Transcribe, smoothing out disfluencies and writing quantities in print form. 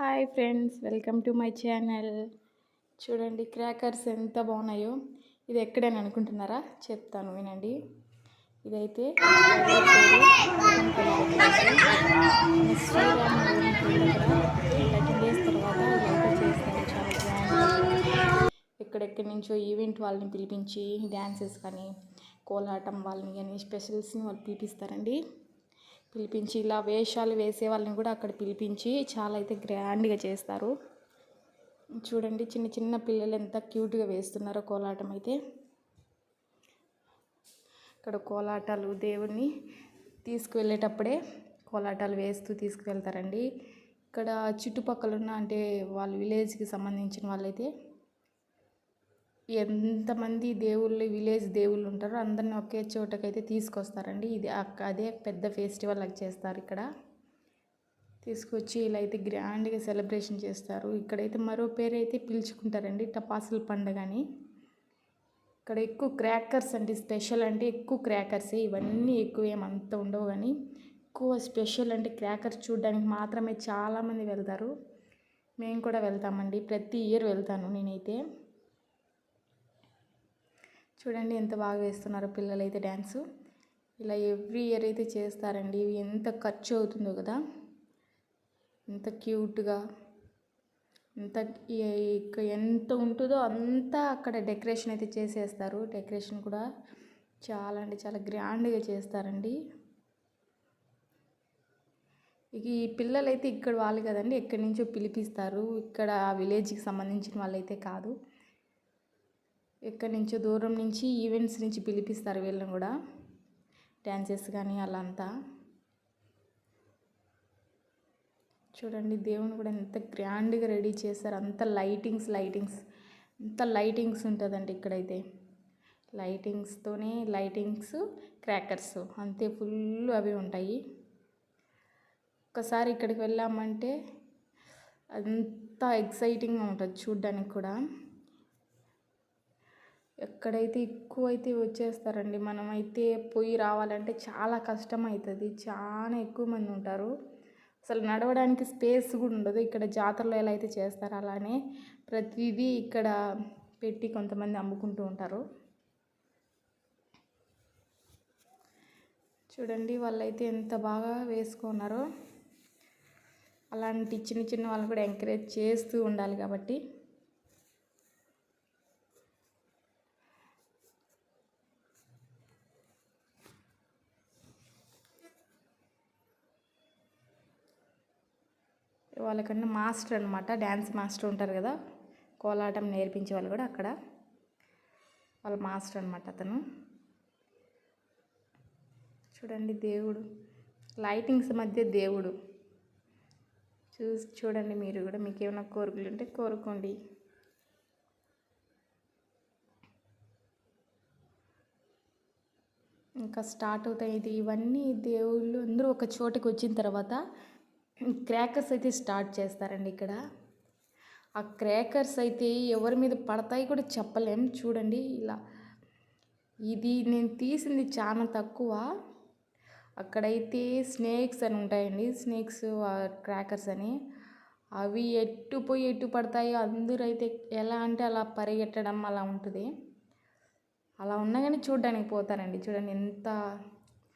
Hi friends, welcome to my channel. చూడండి crackers ఎంత బాగున్నాయో. ఇది ఎక్కడని అనుకుంటున్నారా? చెప్తాను వినండి. ఇదైతే శ్రీరామనవమి దగ్గర 13 డేస్ తర్వాత ఇదైతే చేస్తారు. చాలా గ్రాండ్గా ఎక్కడెక్కడి నుంచో ఈవెంట్ వాళ్ళని పిలిపించి డ్యాన్సెస్ కానీ కోలాటం వాళ్ళని కానీ స్పెషల్స్ని వాళ్ళు పిలిపిస్తారండి. పిలిపించి ఇలా వేషాలు వేసే వాళ్ళని కూడా అక్కడ పిలిపించి చాలా అయితే గ్రాండ్గా చేస్తారు. చూడండి చిన్న చిన్న పిల్లలు ఎంత క్యూట్గా వేస్తున్నారో కోలాటం అయితే. ఇక్కడ కోలాటాలు దేవుణ్ణి తీసుకువెళ్ళేటప్పుడే కోలాటాలు వేస్తూ తీసుకువెళ్తారండి. ఇక్కడ చుట్టుపక్కల ఉన్న అంటే వాళ్ళ విలేజ్కి సంబంధించిన వాళ్ళైతే ఎంతమంది దేవుళ్ళు విలేజ్ దేవుళ్ళు ఉంటారో అందరిని ఒకే చోటకైతే తీసుకొస్తారండి. ఇది అదే పెద్ద ఫెస్టివల్ లాగా చేస్తారు. ఇక్కడ తీసుకొచ్చి ఇలా అయితే గ్రాండ్గా సెలబ్రేషన్ చేస్తారు. ఇక్కడైతే మరో పేరు అయితే పిలుచుకుంటారండి, టపాసుల పండుగ అని. ఇక్కడ ఎక్కువ క్రాకర్స్ అంటే స్పెషల్ అంటే ఎక్కువ క్రాకర్సే. ఇవన్నీ ఎక్కువ ఏమంత ఉండవు, కానీ ఎక్కువ స్పెషల్ అంటే క్రాకర్స్ చూడడానికి మాత్రమే చాలామంది వెళ్తారు. మేము కూడా వెళ్తామండి, ప్రతి ఇయర్ వెళ్తాను నేనైతే. చూడండి ఎంత బాగా వేస్తున్నారో పిల్లలు అయితే డ్యాన్సు. ఇలా ఎవ్రీ ఇయర్ అయితే చేస్తారండి. ఇవి ఎంత ఖర్చు అవుతుందో కదా, ఎంత క్యూట్గా ఎంత ఉంటుందో అంతా అక్కడ డెకరేషన్ అయితే చేసేస్తారు. డెకరేషన్ కూడా చాలా అంటే చాలా గ్రాండ్గా చేస్తారండి. ఇక ఈ పిల్లలైతే ఇక్కడ వాళ్ళు కదండి, ఎక్కడి నుంచో పిలిపిస్తారు. ఇక్కడ ఆ విలేజ్కి సంబంధించిన వాళ్ళైతే కాదు, ఎక్కడి నుంచో దూరం నుంచి ఈవెంట్స్ నుంచి పిలిపిస్తారు వీళ్ళని కూడా, డ్యాన్సెస్ కానీ అలా అంతా. చూడండి దేవుని కూడా ఎంత గ్రాండ్గా రెడీ చేస్తారు. అంత లైటింగ్స్ అంత లైటింగ్స్ ఉంటుందండి ఇక్కడైతే. లైటింగ్స్ క్రాకర్స్ అంతే ఫుల్ అవి ఉంటాయి. ఒక్కసారి ఇక్కడికి వెళ్ళామంటే అంత ఎక్సైటింగ్గా ఉంటుంది చూడ్డానికి కూడా. ఎక్కడైతే ఎక్కువ అయితే వచ్చేస్తారండి, మనమైతే పోయి రావాలంటే చాలా కష్టం అవుతుంది. చాలా ఎక్కువ మంది ఉంటారు, అసలు నడవడానికి స్పేస్ కూడా ఉండదు. ఇక్కడ జాతరలో ఎలా అయితే చేస్తారో అలానే ప్రతిదీ ఇక్కడ పెట్టి కొంతమంది అమ్ముకుంటూ ఉంటారు. చూడండి వాళ్ళైతే ఎంత బాగా వేసుకున్నారో. అలాంటి చిన్న చిన్న వాళ్ళు కూడా ఎంకరేజ్ చేస్తూ ఉండాలి కాబట్టి. వాళ్ళకన్నా మాస్టర్ అనమాట, డ్యాన్స్ మాస్టర్ ఉంటారు కదా, కోలాటం నేర్పించే వాళ్ళు కూడా అక్కడ వాళ్ళ మాస్టర్ అనమాట అతను. చూడండి దేవుడు లైటింగ్స్ మధ్య దేవుడు చూడండి. మీరు కూడా మీకు ఏమైనా కోరికలు ఉంటే కోరుకోండి. ఇంకా స్టార్ట్ అవుతాయి. ఇవన్నీ దేవుళ్ళు అందరూ ఒక చోటకి వచ్చిన తర్వాత క్రాకర్స్ అయితే స్టార్ట్ చేస్తారండి ఇక్కడ. ఆ క్రాకర్స్ అయితే ఎవరి మీద పడతాయి కూడా చెప్పలేం. చూడండి ఇలా, ఇది నేను తీసింది చాలా తక్కువ. అక్కడైతే స్నేక్స్ అని ఉంటాయండి, స్నేక్స్ క్రాకర్స్ అని. అవి ఎటు పడతాయో అందరూ అయితే ఎలా అంటే అలా పరిగెట్టడం అలా ఉంటుంది. అలా ఉన్నా కానీ చూడడానికి పోతారండి. చూడండి ఎంత